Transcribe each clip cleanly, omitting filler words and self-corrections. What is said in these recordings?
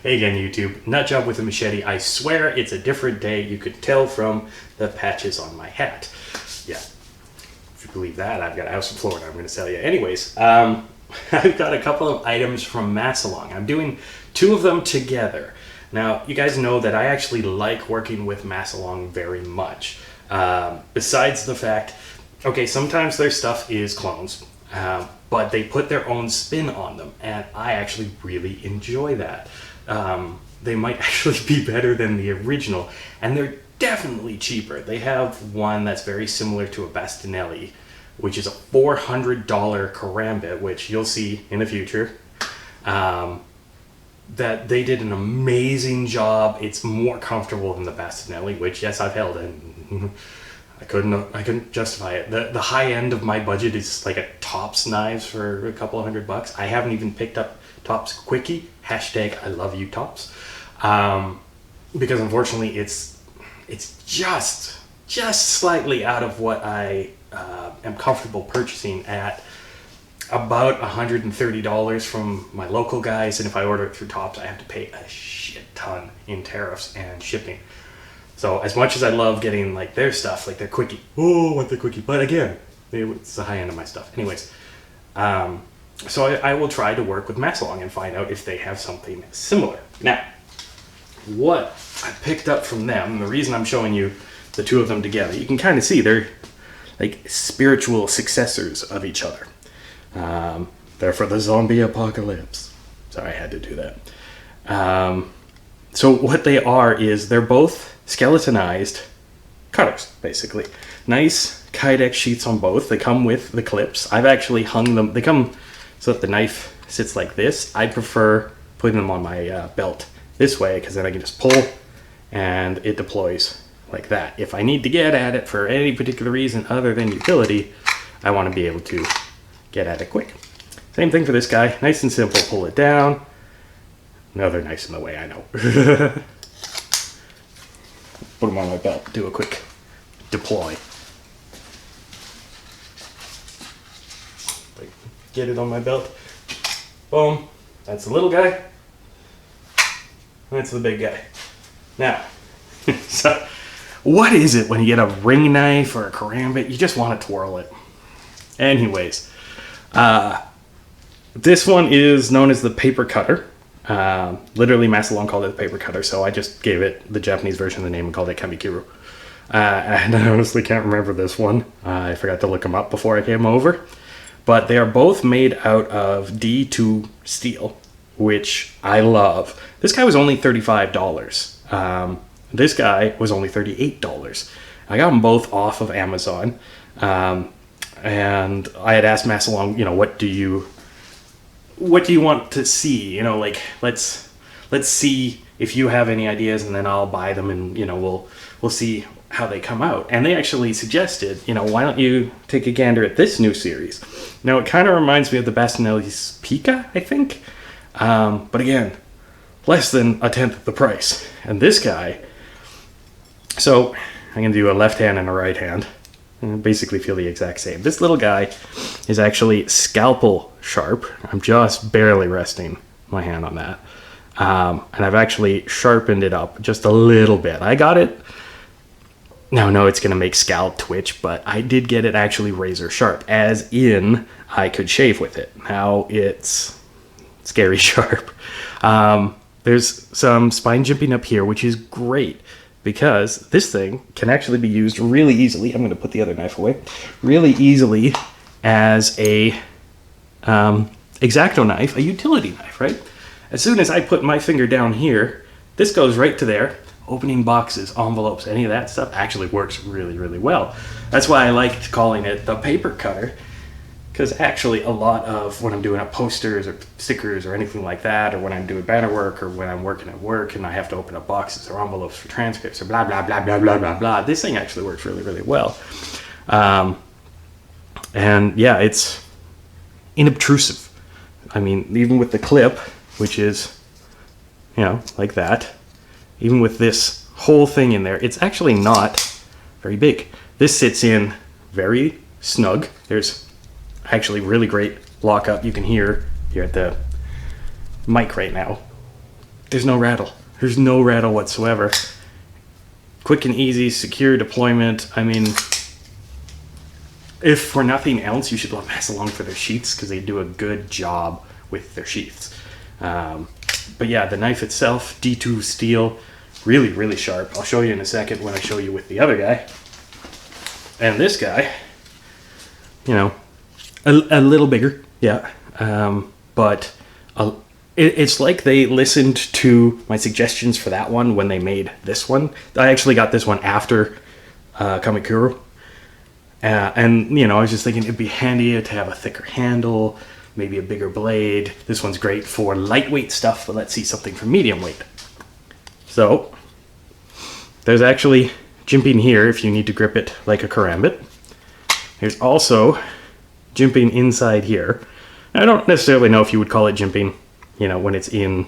Hey again, YouTube. Nut job with a machete. I swear it's a different day. You could tell from the patches on my hat. Yeah. If you believe that, I've got a house in Florida I'm going to sell you. Anyways, I've got a couple of items from Massalong. I'm doing two of them together. Now, you guys know that I actually like working with Massalong very much. Besides the fact, okay, sometimes their stuff is clones. But they put their own spin on them, and I actually really enjoy that. They might actually be better than the original, and they're definitely cheaper. They have one that's very similar to a Bastinelli, which is a $400 karambit, which you'll see in the future. That they did an amazing job. It's more comfortable than the Bastinelli, which yes, I've held, and I couldn't justify it. The high end of my budget is like a Tops knives for a couple of $100. I haven't even picked up Tops Quickie. Hashtag I love you, Tops. Because unfortunately it's just slightly out of what I am comfortable purchasing at about $130 from my local guys. And if I order it through Tops, I have to pay a shit ton in tariffs and shipping. So as much as I love getting like their stuff, like their Quickie, oh, I want the Quickie, but again, it's the high end of my stuff. Anyways, so I will try to work with Massalong and find out if they have something similar. Now, what I picked up from them, and the reason I'm showing you the two of them together, you can kind of see they're like spiritual successors of each other. They're for the zombie apocalypse. Sorry, I had to do that. So what they are is they're both skeletonized cutters, basically. Nice Kydex sheaths on both. They come with the clips. I've actually hung them. They come so that the knife sits like this. I prefer putting them on my belt this way because then I can just pull and it deploys like that. If I need to get at it for any particular reason other than utility, I want to be able to get at it quick. Same thing for this guy. Nice and simple. Pull it down. No, they're nice in the way, I know. Put them on my belt. Do a quick deploy. Get it on my belt. Boom. That's the little guy. That's the big guy. Now, so what is it when you get a ring knife or a karambit? You just want to twirl it. Anyways, this one is known as the paper cutter. Literally Masalong called it the paper cutter, so I just gave it the Japanese version of the name and called it Kamikiru. And I honestly can't remember this one. I forgot to look them up before I came over. But they are both made out of D2 steel, which I love. This guy was only $35. This guy was only $38. I got them both off of Amazon. And I had asked Masalong, you know, what do you want to see? You know, like let's see if you have any ideas, and then I'll buy them, and you know we'll see how they come out. And they actually suggested, you know, why don't you take a gander at this new series? Now it kind of reminds me of the Bastinelli's Pika, I think, but again, less than a tenth of the price. And this guy, so I'm gonna do a left hand and a right hand. Basically feel the exact same. This little guy is actually scalpel sharp. I'm just barely resting my hand on that. And I've actually sharpened it up just a little bit. I got it. Now, no, it's going to make scalp twitch, but I did get it actually razor sharp, as in I could shave with it. Now it's scary sharp. There's some spine jimping up here, which is great, because this thing can actually be used really easily. I'm going to put the other knife away. Really easily as a X-Acto knife, a utility knife, right? As soon as I put my finger down here, this goes right to there. Opening boxes, envelopes, any of that stuff actually works really, really well. That's why I liked calling it the paper cutter, because actually a lot of when I'm doing up posters or stickers or anything like that, or when I'm doing banner work, or when I'm working at work and I have to open up boxes or envelopes for transcripts or blah, blah, blah, blah, blah, blah, blah, this thing actually works really, really well. And yeah, it's inobtrusive. I mean, even with the clip, which is, you know, like that, even with this whole thing in there, it's actually not very big. This sits in very snug. There's actually really great lockup. You can hear here at the mic right now. there's no rattle. There's no rattle whatsoever. Quick and easy, secure deployment. I mean, if for nothing else, you should love Masalong for their sheaths because they do a good job with their sheaths. But yeah, the knife itself, D2 steel, really, really sharp. I'll show you in a second when I show you with the other guy. And this guy, you know, a little bigger, yeah. But it's like they listened to my suggestions for that one when they made this one. I actually got this one after Kamikuru. And, you know, I was just thinking it'd be handy to have a thicker handle, maybe a bigger blade. This one's great for lightweight stuff, but let's see something for medium weight. So, there's actually jimping here if you need to grip it like a karambit. There's also jimping inside here. I don't necessarily know if you would call it jimping, you know, when it's in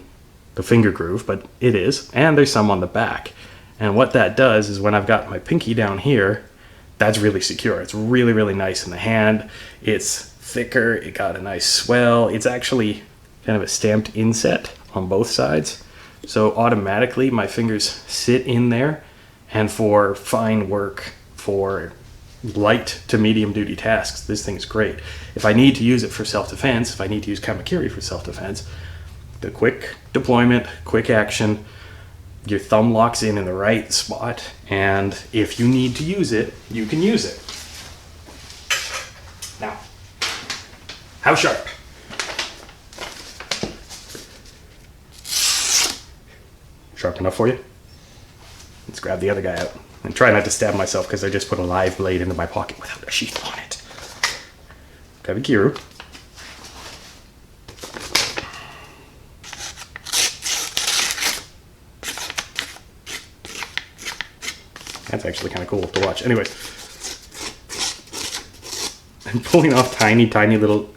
the finger groove, but it is. And there's some on the back. And what that does is when I've got my pinky down here, that's really secure. It's really, really nice in the hand. It's thicker. It got a nice swell. It's actually kind of a stamped inset on both sides. So automatically my fingers sit in there. And for fine work, for light to medium duty tasks, this thing's great. If I need to use it for self-defense, if I need to use Kamakiri for self-defense, the quick deployment, quick action, your thumb locks in the right spot, and if you need to use it, you can use it. Now, how sharp? Sharp enough for you? Let's grab the other guy out and try not to stab myself because I just put a live blade into my pocket without a sheath on it. Kabikiru. That's actually kind of cool to watch. Anyways, I'm pulling off tiny, tiny little...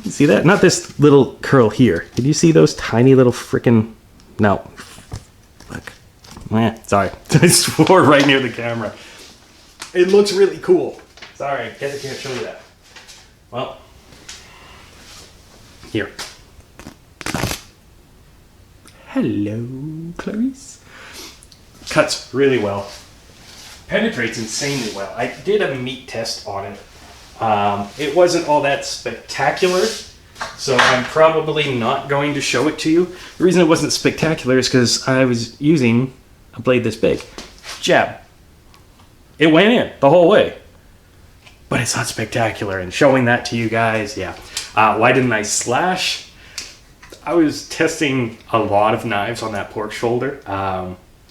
See that? Not this little curl here. Did you see those tiny little frickin'... No. Look. Sorry. I swore right near the camera. It looks really cool. Sorry, I guess I can't show you that. Well, here. Hello, Clarice. Cuts really well. Penetrates insanely well. I did a meat test on it. It wasn't all that spectacular, so I'm probably not going to show it to you. The reason it wasn't spectacular is because I was using a blade this big. Jab. It went in the whole way. But it's not spectacular, and showing that to you guys, yeah. Why didn't I slash? I was testing a lot of knives on that pork shoulder.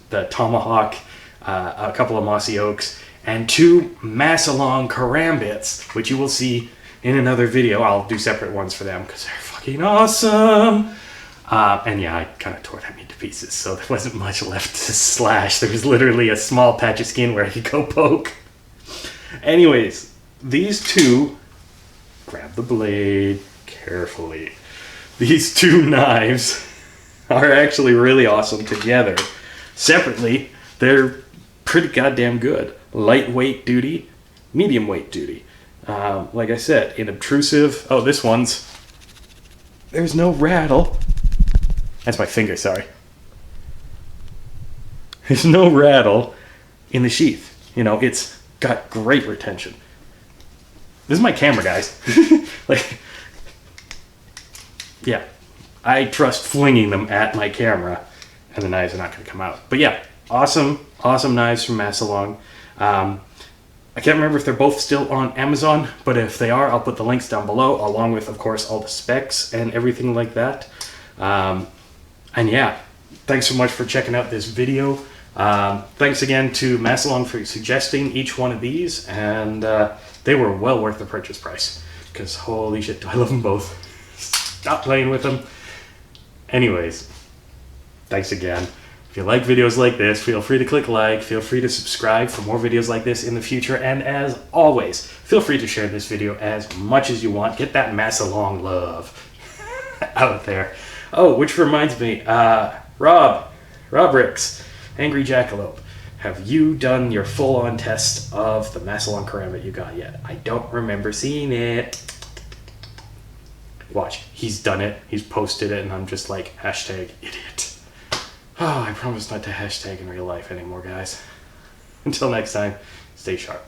The tomahawk, a couple of mossy oaks, and 2 Massalong karambits, which you will see in another video. I'll do separate ones for them because they're fucking awesome. And yeah, I kind of tore that meat to pieces, so there wasn't much left to slash. There was literally a small patch of skin where I could go poke. Anyways, these two, grab the blade carefully. These 2 knives are actually really awesome together. Separately, they're pretty goddamn good. Lightweight duty, medium weight duty. Like I said, inobtrusive. Oh, this one's... There's no rattle. That's my finger, sorry. There's no rattle in the sheath. You know, it's got great retention. This is my camera, guys. Like, yeah. I trust flinging them at my camera, and the knives are not going to come out. But yeah, awesome, awesome knives from Massalong. I can't remember if they're both still on Amazon, but if they are, I'll put the links down below, along with, of course, all the specs and everything like that. And yeah, thanks so much for checking out this video. Thanks again to Massalong for suggesting each one of these, and they were well worth the purchase price, because holy shit, do I love them both. Stop playing with them. Anyways, thanks again. If you like videos like this, feel free to click like, feel free to subscribe for more videos like this in the future, and as always, feel free to share this video as much as you want. Get that Massalong love out there. Oh, which reminds me, Rob Ricks, Angry Jackalope, have you done your full-on test of the Massalong karambit you got yet? I don't remember seeing it. Watch, he's done it, he's posted it, and I'm just like, #idiot. Oh, I promise not to hashtag in real life anymore, guys. Until next time, stay sharp.